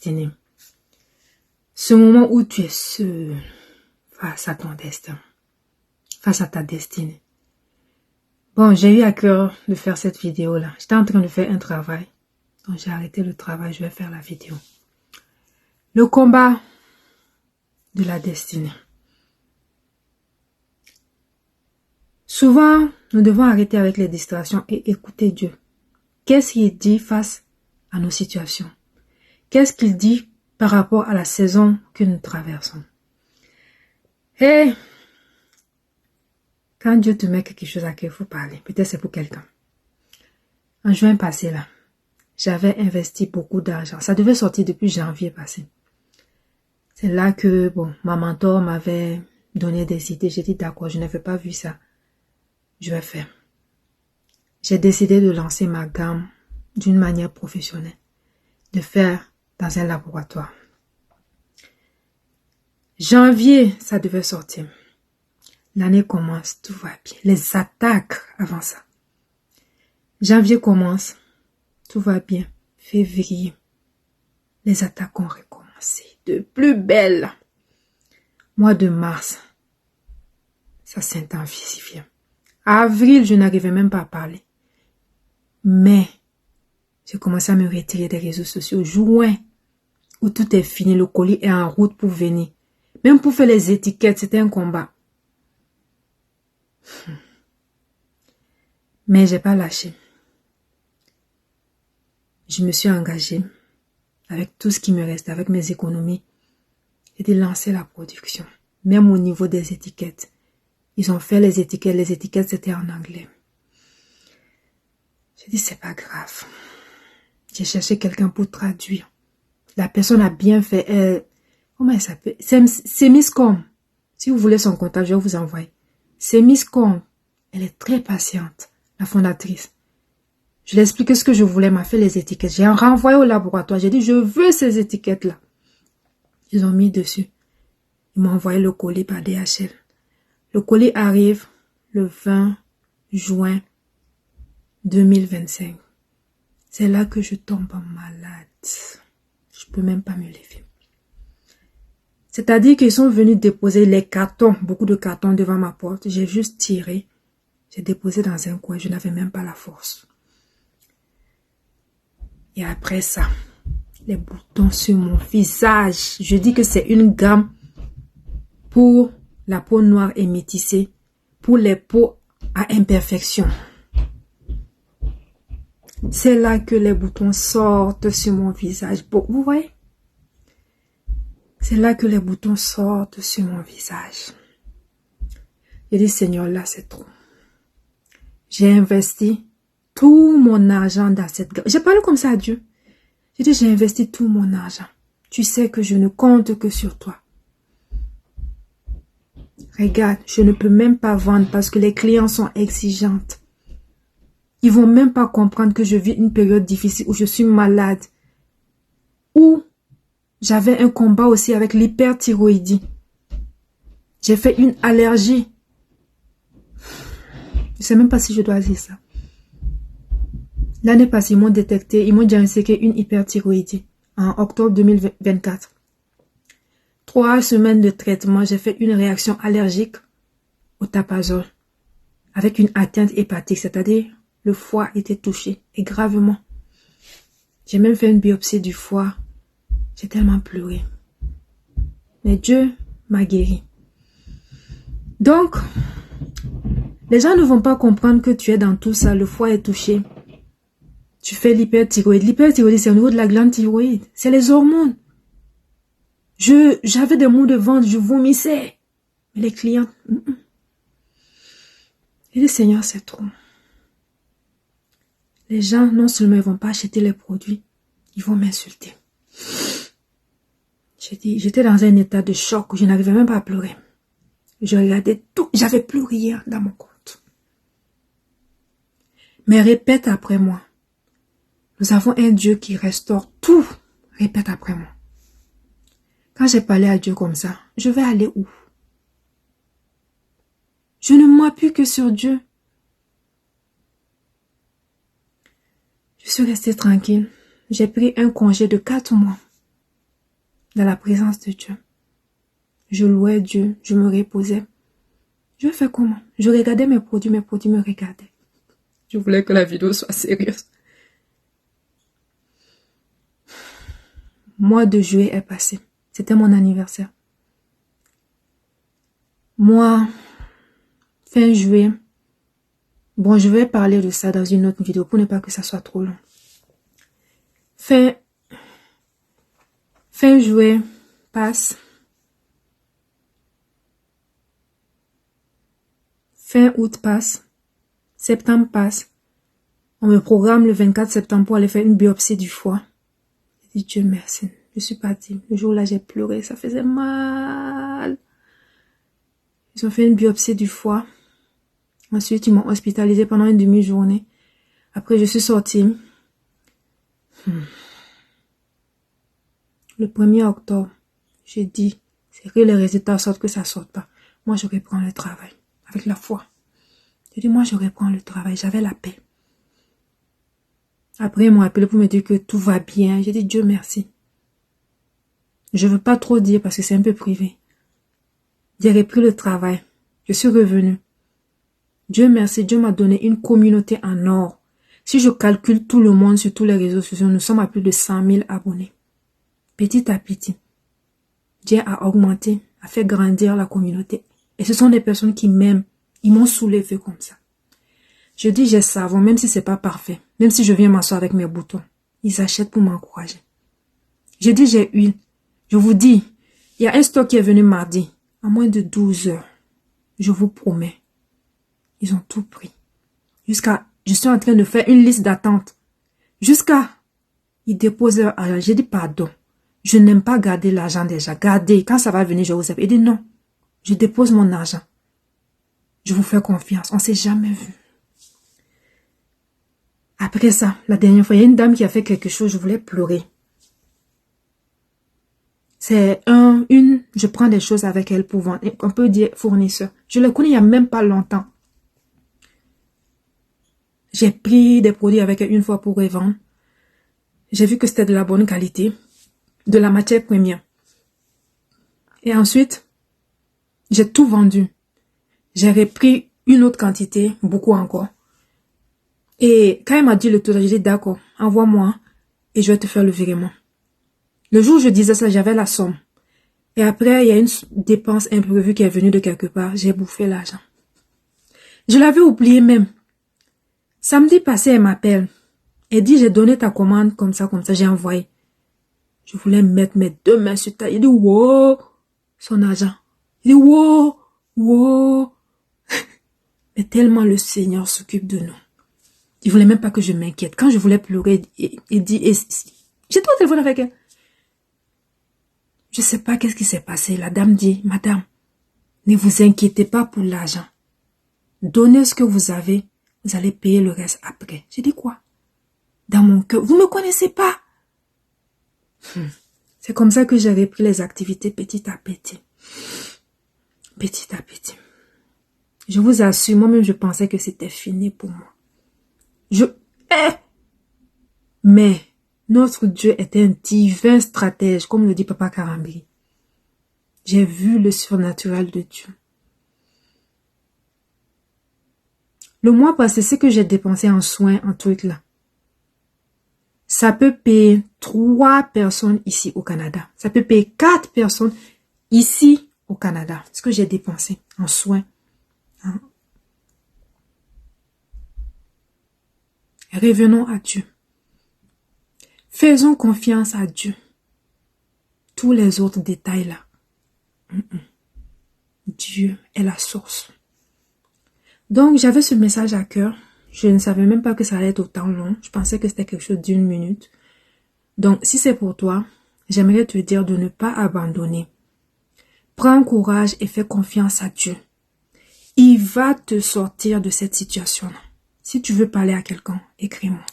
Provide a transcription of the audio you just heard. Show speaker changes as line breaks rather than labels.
destinée. Ce moment où tu es seul face à ton destin, face à ta destinée. Bon, j'ai eu à cœur de faire cette vidéo-là. J'étais en train de faire un travail. Donc j'ai arrêté le travail, je vais faire la vidéo. Le combat de la destinée. Souvent, nous devons arrêter avec les distractions et écouter Dieu. Qu'est-ce qu'il dit face à nos situations? Qu'est-ce qu'il dit par rapport à la saison que nous traversons? Et quand Dieu te met quelque chose à qui il faut parler, peut-être c'est pour quelqu'un. En juin passé là, j'avais investi beaucoup d'argent. Ça devait sortir depuis janvier passé. C'est là que ma mentor m'avait donné des idées. J'ai dit d'accord, je n'avais pas vu ça. Je vais faire. J'ai décidé de lancer ma gamme d'une manière professionnelle, de faire dans un laboratoire. Janvier, ça devait sortir. L'année commence, tout va bien. Les attaques avant ça. Janvier commence, tout va bien. Février, les attaques ont recommencé. De plus belle. Mois de mars, ça s'intensifie. Avril, je n'arrivais même pas à parler. Mai, j'ai commencé à me retirer des réseaux sociaux. Juin, où tout est fini, le colis est en route pour venir. Même pour faire les étiquettes, c'était un combat. Mais j'ai pas lâché. Je me suis engagée avec tout ce qui me reste, avec mes économies, et de lancer la production. Même au niveau des étiquettes. Ils ont fait les étiquettes c'était en anglais. J'ai dit c'est pas grave. J'ai cherché quelqu'un pour traduire. La personne a bien fait. Comment elle s'appelle? C'est Miss Com. Si vous voulez son contact, je vais vous envoyer. C'est Miss Com. Elle est très patiente, la fondatrice. Je lui ai expliqué ce que je voulais, m'a fait les étiquettes. J'ai renvoyé au laboratoire. J'ai dit, je veux ces étiquettes-là. Ils ont mis dessus. Ils m'ont envoyé le colis par DHL. Le colis arrive le 20 juin 2025. C'est là que je tombe malade. Je peux même pas me lever. C'est-à-dire qu'ils sont venus déposer les cartons, beaucoup de cartons devant ma porte. J'ai juste tiré. J'ai déposé dans un coin. Je n'avais même pas la force. Et après ça, les boutons sur mon visage. Je dis que c'est une gamme pour la peau noire et métissée, pour les peaux à imperfection. C'est là que les boutons sortent sur mon visage. Bon, vous voyez? C'est là que les boutons sortent sur mon visage. J'ai dit, Seigneur, là, c'est trop. J'ai investi tout mon argent dans cette gamme. J'ai parlé comme ça à Dieu. J'ai dit, j'ai investi tout mon argent. Tu sais que je ne compte que sur toi. Regarde, je ne peux même pas vendre parce que les clients sont exigeantes. Ils vont même pas comprendre que je vis une période difficile où je suis malade. Où j'avais un combat aussi avec l'hyperthyroïdie. J'ai fait une allergie. Je sais même pas si je dois dire ça. L'année passée, ils m'ont détecté, ils m'ont diagnostiqué une hyperthyroïdie en octobre 2024. 3 semaines de traitement, j'ai fait une réaction allergique au tapazole avec une atteinte hépatique, c'est-à-dire le foie était touché et gravement. J'ai même fait une biopsie du foie. J'ai tellement pleuré. Mais Dieu m'a guéri. Donc, les gens ne vont pas comprendre que tu es dans tout ça, le foie est touché. Tu fais l'hyperthyroïde. L'hyperthyroïde, c'est au niveau de la glande thyroïde. C'est les hormones. J'avais des maux de ventre, je vomissais. Mais les clients... Et le Seigneur, c'est trop. Les gens, non seulement ils vont pas acheter les produits, ils vont m'insulter. J'étais dans un état de choc où je n'arrivais même pas à pleurer. Je regardais tout, j'avais plus rien dans mon compte. Mais répète après moi. Nous avons un Dieu qui restaure tout. Répète après moi. Quand j'ai parlé à Dieu comme ça, je vais aller où? Je ne m'appuie que sur Dieu. Je suis restée tranquille. J'ai pris un congé de 4 mois. dans la présence de Dieu. Je louais Dieu, je me reposais. Je fais comment? Je regardais mes produits me regardaient. Je voulais que la vidéo soit sérieuse. Mois de juillet est passé. C'était mon anniversaire. Moi, fin juillet, bon, je vais parler de ça dans une autre vidéo pour ne pas que ça soit trop long. Fin juillet passe. Fin août passe. Septembre passe. On me programme le 24 septembre pour aller faire une biopsie du foie. J'ai dit Dieu merci. Je suis partie. Le jour là, j'ai pleuré. Ça faisait mal. Ils ont fait une biopsie du foie. Ensuite, ils m'ont hospitalisé pendant une demi-journée. Après, je suis sortie. Le 1er octobre, j'ai dit, c'est que les résultats sortent, que ça sorte pas. Moi, je reprends le travail. Avec la foi. J'ai dit, moi, je reprends le travail. J'avais la paix. Après, ils m'ont appelé pour me dire que tout va bien. J'ai dit, Dieu merci. Je veux pas trop dire parce que c'est un peu privé. J'ai repris le travail. Je suis revenue. Dieu merci, Dieu m'a donné une communauté en or. Si je calcule tout le monde sur tous les réseaux sociaux, nous sommes à plus de 100 000 abonnés. Petit à petit, Dieu a augmenté, a fait grandir la communauté. Et ce sont des personnes qui m'aiment. Ils m'ont soulevé comme ça. Je dis, j'ai savon, même si c'est pas parfait. Même si je viens m'asseoir avec mes boutons. Ils achètent pour m'encourager. J'ai dit, j'ai huile. Je vous dis, il y a un stock qui est venu mardi. À moins de 12 heures. Je vous promets. Ils ont tout pris. Je suis en train de faire une liste d'attente. Ils déposent leur argent. J'ai dit pardon. Je n'aime pas garder l'argent déjà. Gardez. Quand ça va venir, je vous ai. Il dit non. Je dépose mon argent. Je vous fais confiance. On s'est jamais vu. Après ça, la dernière fois, il y a une dame qui a fait quelque chose. Je voulais pleurer. C'est je prends des choses avec elle pour vendre. On peut dire fournisseur. Je le connais il n'y a même pas longtemps. J'ai pris des produits avec elle une fois pour revendre. J'ai vu que c'était de la bonne qualité, de la matière première. Et ensuite, j'ai tout vendu. J'ai repris une autre quantité, beaucoup encore. Et quand elle m'a dit le total, j'ai dit d'accord, envoie-moi et je vais te faire le virement. Le jour où je disais ça, j'avais la somme. Et après, il y a une dépense imprévue qui est venue de quelque part. J'ai bouffé l'argent. Je l'avais oublié même. Samedi passé, elle m'appelle. Elle dit, j'ai donné ta commande comme ça, j'ai envoyé. Je voulais mettre mes 2 mains sur ta. Il dit, wow, son argent. Il dit, wow, wow. Mais tellement le Seigneur s'occupe de nous. Il voulait même pas que je m'inquiète. Quand je voulais pleurer, il dit, j'étais au téléphone avec elle. Je sais pas qu'est-ce qui s'est passé. La dame dit, madame, ne vous inquiétez pas pour l'argent. Donnez ce que vous avez, vous allez payer le reste après. J'ai dit quoi? Dans mon cœur, vous me connaissez pas? C'est comme ça que j'ai repris les activités petit à petit. Petit à petit. Je vous assure, moi-même je pensais que c'était fini pour moi. Mais notre Dieu est un divin stratège, comme le dit Papa Karambiri. J'ai vu le surnaturel de Dieu. Le mois passé, ce que j'ai dépensé en soins, en trucs là, ça peut payer 3 personnes ici au Canada. Ça peut payer 4 personnes ici au Canada. Ce que j'ai dépensé en soins. Revenons à Dieu. Faisons confiance à Dieu. Tous les autres détails là. Dieu est la source. Donc, j'avais ce message à cœur. Je ne savais même pas que ça allait être autant long. Je pensais que c'était quelque chose d'1 minute. Donc, si c'est pour toi, j'aimerais te dire de ne pas abandonner. Prends courage et fais confiance à Dieu. Il va te sortir de cette situation-là. Si tu veux parler à quelqu'un, écris-moi.